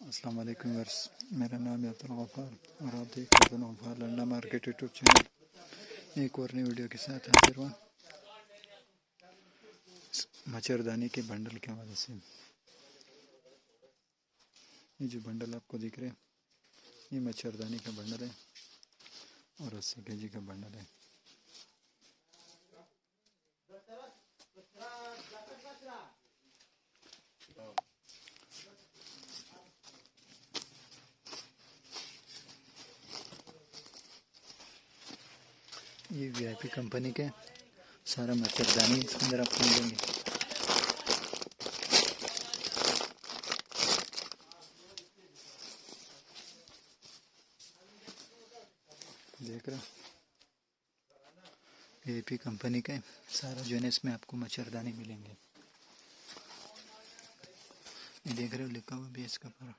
अस्सलाम वालेकुम वर्स, मेरा नाम है अब्दुल गफ़ार और आप देख रहे हैं Gaffar Landa market YouTube channel. एक और नई वीडियो के साथ हाजिर हुआ मच्छरदानी के बंडल के हवाले से। ये जो बंडल आपको दिख रहे हैं ये मच्छरदानी का बंडल है और 80 kg का बंडल है। ये वीआईपी कंपनी के सारा मच्छरदानी इसके अंदर आपको मिलेंगे। देख रहे वीआईपी कंपनी के सारा जो है इसमें आपको मच्छरदानी मिलेंगे। ये देख रहे हो लिखा हुआ भी इसका पूरा।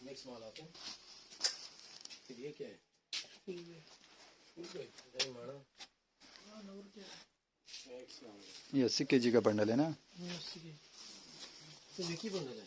मिक्स माल आते हैं। फिर ये क्या है? ये 80 kg का बंडल है ना। 80 के तो एक ही बंडल है।